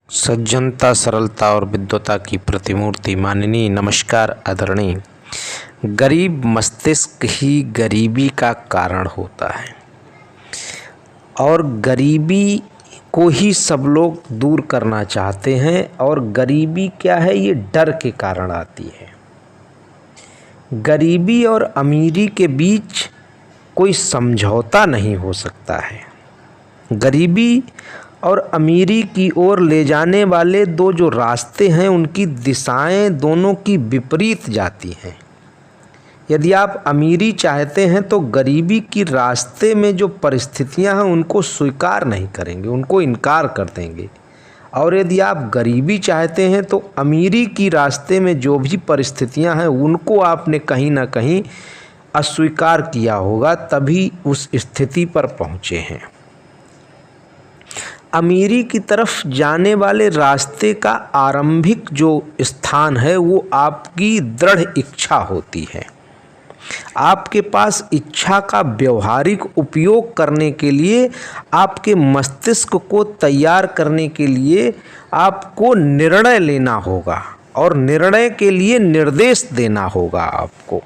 सज्जनता, सरलता और विद्वता की प्रतिमूर्ति माननीय नमस्कार आदरणीय। गरीब मस्तिष्क ही गरीबी का कारण होता है और गरीबी को ही सब लोग दूर करना चाहते हैं। और गरीबी क्या है, ये डर के कारण आती है। गरीबी और अमीरी के बीच कोई समझौता नहीं हो सकता है। गरीबी और अमीरी की ओर ले जाने वाले दो जो रास्ते हैं, उनकी दिशाएं दोनों की विपरीत जाती हैं। यदि आप अमीरी चाहते हैं तो गरीबी की रास्ते में जो परिस्थितियां हैं उनको स्वीकार नहीं करेंगे, उनको इनकार कर देंगे। और यदि आप गरीबी चाहते हैं तो अमीरी की रास्ते में जो भी परिस्थितियां हैं उनको आपने कहीं ना कहीं अस्वीकार किया होगा, तभी उस स्थिति पर पहुँचे हैं। अमीरी की तरफ जाने वाले रास्ते का आरंभिक जो स्थान है वो आपकी दृढ़ इच्छा होती है। आपके पास इच्छा का व्यवहारिक उपयोग करने के लिए, आपके मस्तिष्क को तैयार करने के लिए आपको निर्णय लेना होगा और निर्णय के लिए निर्देश देना होगा आपको।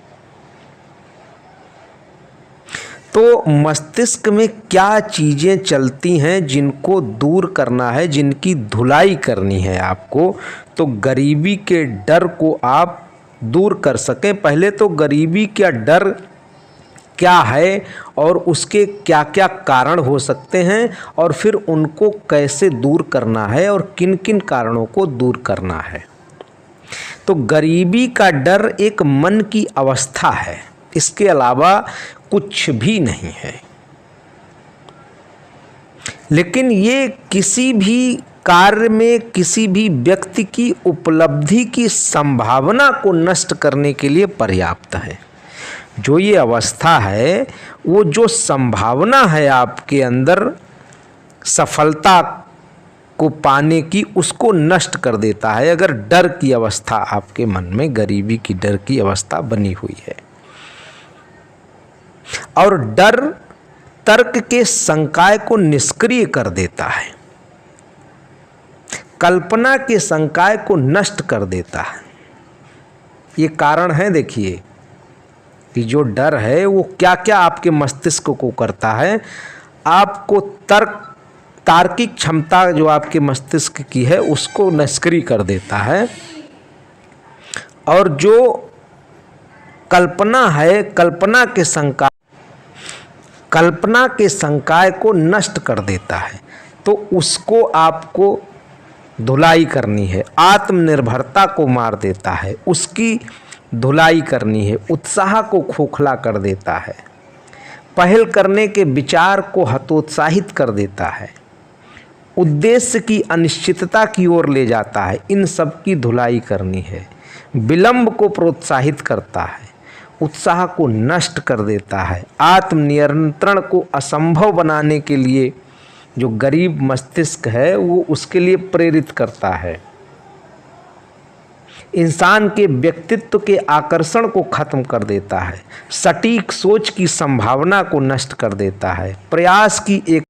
तो मस्तिष्क में क्या चीज़ें चलती हैं जिनको दूर करना है, जिनकी धुलाई करनी है आपको, तो गरीबी के डर को आप दूर कर सकें। पहले तो गरीबी का डर क्या है और उसके क्या क्या कारण हो सकते हैं और फिर उनको कैसे दूर करना है और किन किन कारणों को दूर करना है। तो गरीबी का डर एक मन की अवस्था है, इसके अलावा कुछ भी नहीं है। लेकिन ये किसी भी कार्य में किसी भी व्यक्ति की उपलब्धि की संभावना को नष्ट करने के लिए पर्याप्त है। जो ये अवस्था है, वो जो संभावना है आपके अंदर सफलता को पाने की, उसको नष्ट कर देता है। अगर डर की अवस्था आपके मन में, गरीबी की डर की अवस्था बनी हुई है, और डर तर्क के संकाय को निष्क्रिय कर देता है, कल्पना के संकाय को नष्ट कर देता है। ये कारण है। देखिए कि जो डर है वो क्या क्या आपके मस्तिष्क को करता है। आपको तार्किक क्षमता जो आपके मस्तिष्क की है उसको निष्क्रिय कर देता है, और जो कल्पना है, कल्पना के संकाय को नष्ट कर देता है। तो उसको आपको धुलाई करनी है। आत्मनिर्भरता को मार देता है, उसकी धुलाई करनी है। उत्साह को खोखला कर देता है, पहल करने के विचार को हतोत्साहित कर देता है, उद्देश्य की अनिश्चितता की ओर ले जाता है। इन सब की धुलाई करनी है। विलंब को प्रोत्साहित करता है, उत्साह को नष्ट कर देता है। आत्मनियंत्रण को असंभव बनाने के लिए जो गरीब मस्तिष्क है वो उसके लिए प्रेरित करता है। इंसान के व्यक्तित्व के आकर्षण को खत्म कर देता है, सटीक सोच की संभावना को नष्ट कर देता है, प्रयास की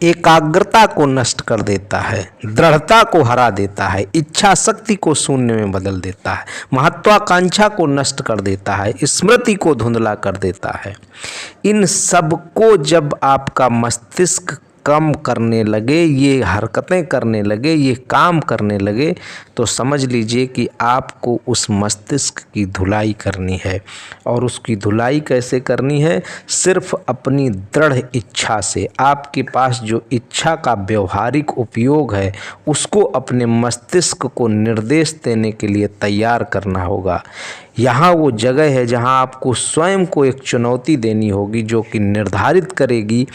एकाग्रता को नष्ट कर देता है, दृढ़ता को हरा देता है, इच्छा शक्ति को शून्य में बदल देता है, महत्वाकांक्षा को नष्ट कर देता है, स्मृति को धुंधला कर देता है। इन सब को जब आपका मस्तिष्क कम करने लगे, ये हरकतें करने लगे, ये काम करने लगे, तो समझ लीजिए कि आपको उस मस्तिष्क की धुलाई करनी है। और उसकी धुलाई कैसे करनी है? सिर्फ अपनी दृढ़ इच्छा से। आपके पास जो इच्छा का व्यवहारिक उपयोग है उसको अपने मस्तिष्क को निर्देश देने के लिए तैयार करना होगा। यहाँ वो जगह है जहाँ आपको स्वयं को एक चुनौती देनी होगी जो कि निर्धारित करेगी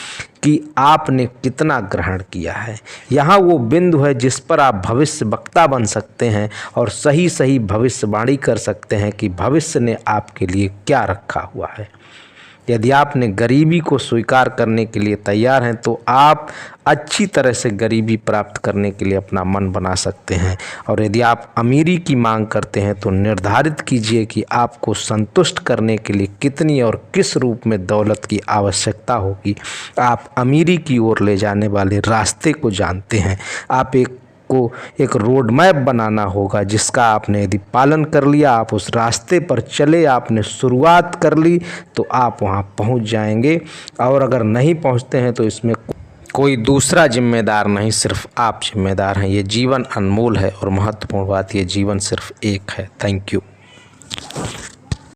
कि आपने कितना ग्रहण किया है। यहाँ वो बिंदु है जिस पर आप भविष्य वक्ता बन सकते हैं और सही सही भविष्यवाणी कर सकते हैं कि भविष्य ने आपके लिए क्या रखा हुआ है। यदि आपने गरीबी को स्वीकार करने के लिए तैयार हैं तो आप अच्छी तरह से गरीबी प्राप्त करने के लिए अपना मन बना सकते हैं। और यदि आप अमीरी की मांग करते हैं तो निर्धारित कीजिए कि आपको संतुष्ट करने के लिए कितनी और किस रूप में दौलत की आवश्यकता होगी। आप अमीरी की ओर ले जाने वाले रास्ते को जानते हैं। आप एक आपको एक रोड मैप बनाना होगा, जिसका आपने यदि पालन कर लिया, आप उस रास्ते पर चले, आपने शुरुआत कर ली, तो आप वहाँ पहुँच जाएंगे। और अगर नहीं पहुँचते हैं तो इसमें कोई दूसरा जिम्मेदार नहीं, सिर्फ आप जिम्मेदार हैं। ये जीवन अनमोल है और महत्वपूर्ण बात, ये जीवन सिर्फ एक है। Thank you.